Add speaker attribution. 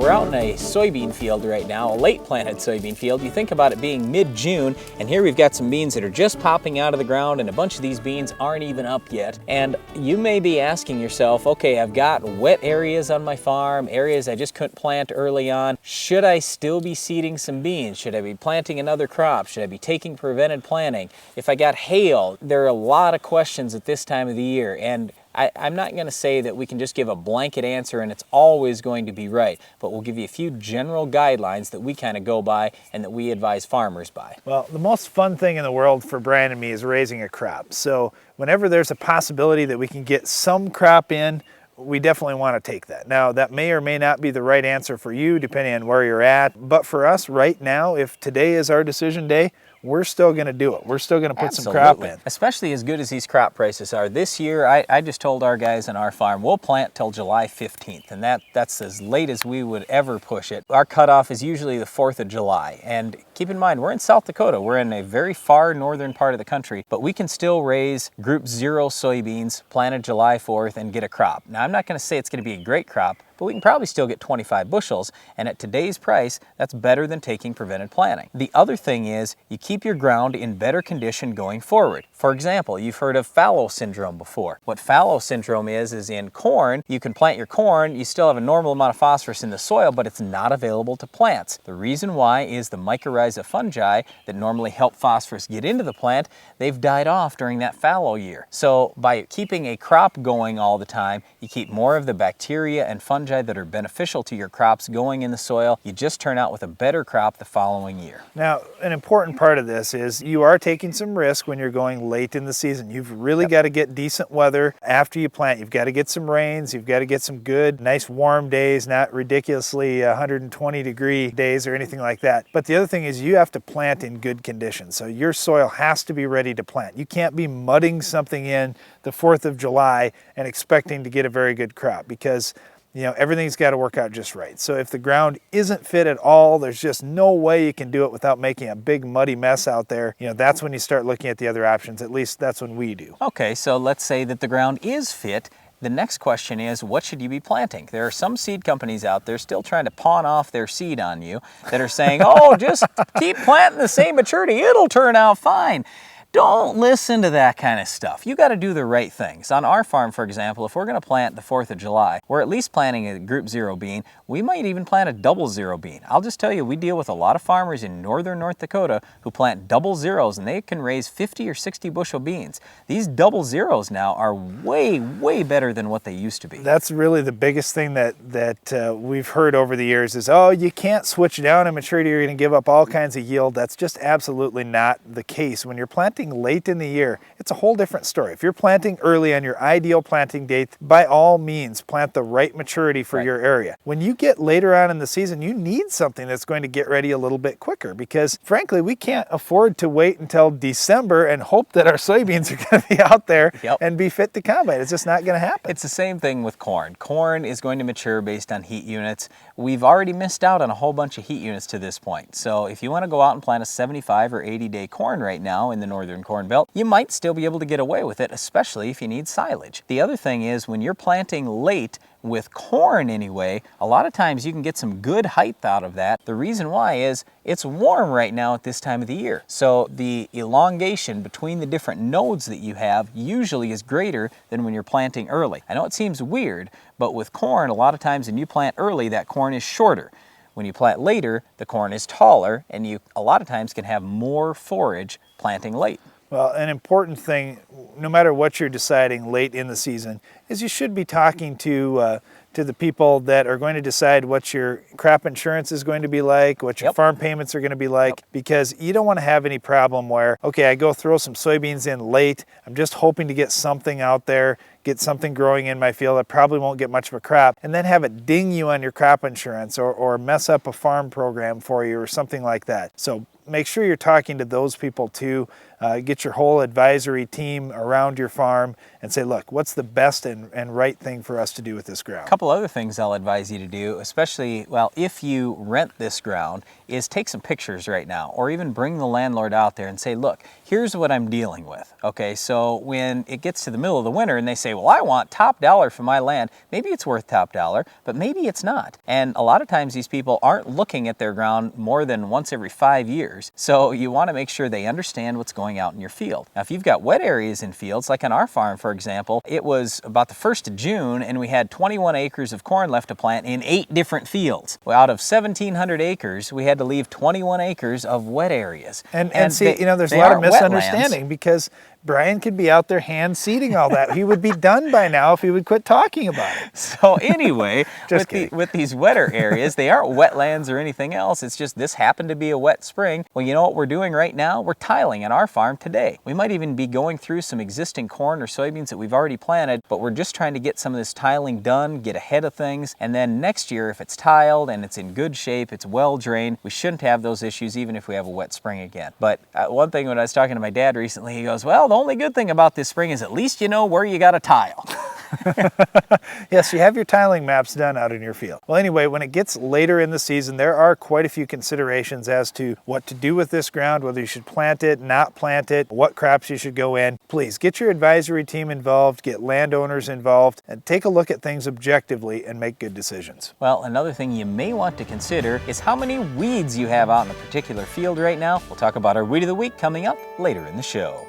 Speaker 1: Well, we're out in a soybean field right now, a late planted soybean field. You think about it being mid-June, and here we've got some beans that are just popping out of the ground, and a bunch of these beans aren't even up yet. And you may be asking yourself, okay, I've got wet areas on my farm, areas I just couldn't plant early on. Should I still be seeding some beans? Should I be planting another crop? Should I be taking prevented planting? If I got hail, there are a lot of questions at this time of the year, and I'm not going to say that we can just give a blanket answer and it's always going to be right, but we'll give you a few general guidelines that we kind of go by and that we advise farmers by.
Speaker 2: Well, the most fun thing in the world for Brian and me is raising a crop. So whenever there's a possibility that we can get some crop in, we definitely want to take that. Now, that may or may not be the right answer for you, depending on where you're at. But for us right now, if today is our decision day, we're still going to do it. We're still going to put some crop in.
Speaker 1: Especially as good as these crop prices are. This year, I just told our guys on our farm, we'll plant till July 15th, and that's as late as we would ever push it. Our cutoff is usually the 4th of July. And keep in mind, we're in South Dakota. We're in a very far northern part of the country, but we can still raise Group 0 soybeans planted July 4th and get a crop. Now, I'm not going to say it's going to be a great crop, but we can probably still get 25 bushels, and at today's price, that's better than taking prevented planting. The other thing is, you keep your ground in better condition going forward. For example, you've heard of fallow syndrome before. What fallow syndrome is in corn, you can plant your corn, you still have a normal amount of phosphorus in the soil, but it's not available to plants. The reason why is the mycorrhiza fungi that normally help phosphorus get into the plant, they've died off during that fallow year. So by keeping a crop going all the time, you keep more of the bacteria and fungi that are beneficial to your crops going in the soil. You just turn out with a better crop the following year.
Speaker 2: Now, an important part of this is you are taking some risk when you're going late in the season. You've really got to get decent weather after you plant. You've got to get some rains. You've got to get some good, nice warm days, not ridiculously 120-degree days or anything like that. But the other thing is you have to plant in good conditions. So your soil has to be ready to plant. You can't be mudding something in the 4th of July and expecting to get a very good crop, because everything's got to work out just right. So if the ground isn't fit at all, there's just no way you can do it without making a big muddy mess out there. That's when you start looking at the other options. At least that's when we do.
Speaker 1: Okay, so let's say that the ground is fit. The next question is, what should you be planting? There are some seed companies out there still trying to pawn off their seed on you that are saying, oh, just keep planting the same maturity, it'll turn out fine. Don't listen to that kind of stuff. You got to do the right things. On our farm, for example, if we're going to plant the 4th of July, we're at least planting a Group 0 bean. We might even plant a double 0 bean. I'll just tell you, we deal with a lot of farmers in northern North Dakota who plant double 0s, and they can raise 50 or 60 bushel beans. These double 0s now are way, way better than what they used to be.
Speaker 2: That's really the biggest thing that we've heard over the years is, oh, you can't switch down in maturity, you're going to give up all kinds of yield. That's just absolutely not the case. When you're planting late in the year, it's a whole different story. If you're planting early on your ideal planting date, by all means, plant the right maturity for your area. When you get later on in the season, you need something that's going to get ready a little bit quicker, because frankly, we can't afford to wait until December and hope that our soybeans are going to be out there and be fit to combine. It's just not going to happen.
Speaker 1: It's the same thing with corn. Corn is going to mature based on heat units. We've already missed out on a whole bunch of heat units to this point. So if you want to go out and plant a 75 or 80-day corn right now in the northern corn belt, you might still be able to get away with it, especially if you need silage. The other thing is, when you're planting late with corn anyway, a lot of times you can get some good height out of that. The reason why is it's warm right now at this time of the year. So the elongation between the different nodes that you have usually is greater than when you're planting early. I know it seems weird, but with corn, a lot of times when you plant early, that corn is shorter. When you plant later, the corn is taller, and you a lot of times can have more forage planting late.
Speaker 2: Well, an important thing, no matter what you're deciding late in the season, is you should be talking to the people that are going to decide what your crop insurance is going to be like, what your farm payments are going to be like, because you don't want to have any problem where, okay, I go throw some soybeans in late, I'm just hoping to get something out there, get something growing in my field. I probably won't get much of a crop, and then have it ding you on your crop insurance or mess up a farm program for you or something like that. So make sure you're talking to those people too. Get your whole advisory team around your farm and say, look, what's the best and right thing for us to do with this ground?
Speaker 1: A couple other things I'll advise you to do, especially, well, if you rent this ground, is take some pictures right now, or even bring the landlord out there and say, look, here's what I'm dealing with. Okay, so when it gets to the middle of the winter and they say, well, I want top dollar for my land, maybe it's worth top dollar, but maybe it's not. And a lot of times these people aren't looking at their ground more than once every 5 years. So you want to make sure they understand what's going out in your field. Now, if you've got wet areas in fields, like on our farm, for example, it was about the 1st of June and we had 21 acres of corn left to plant in 8 different fields. Well, out of 1,700 acres, we had to leave 21 acres of wet areas.
Speaker 2: And see, you know, there's a lot of misunderstanding because Brian could be out there hand seeding all that. He would be done by now if he would quit talking about it.
Speaker 1: So anyway, with these wetter areas, they aren't wetlands or anything else. It's just this happened to be a wet spring. Well, you know what we're doing right now? We're tiling on our farm today. We might even be going through some existing corn or soybeans that we've already planted, but we're just trying to get some of this tiling done, get ahead of things. And then next year, if it's tiled and it's in good shape, it's well drained, we shouldn't have those issues even if we have a wet spring again. But one thing when I was talking to my dad recently, he goes, well, the only good thing about this spring is at least you know where you got to tile.
Speaker 2: Yes, you have your tiling maps done out in your field. Well, anyway, when it gets later in the season, there are quite a few considerations as to what to do with this ground, whether you should plant it, not plant it, what crops you should go in. Please get your advisory team involved, get landowners involved, and take a look at things objectively and make good decisions.
Speaker 1: Well, another thing you may want to consider is how many weeds you have out in a particular field right now. We'll talk about our Weed of the Week coming up later in the show.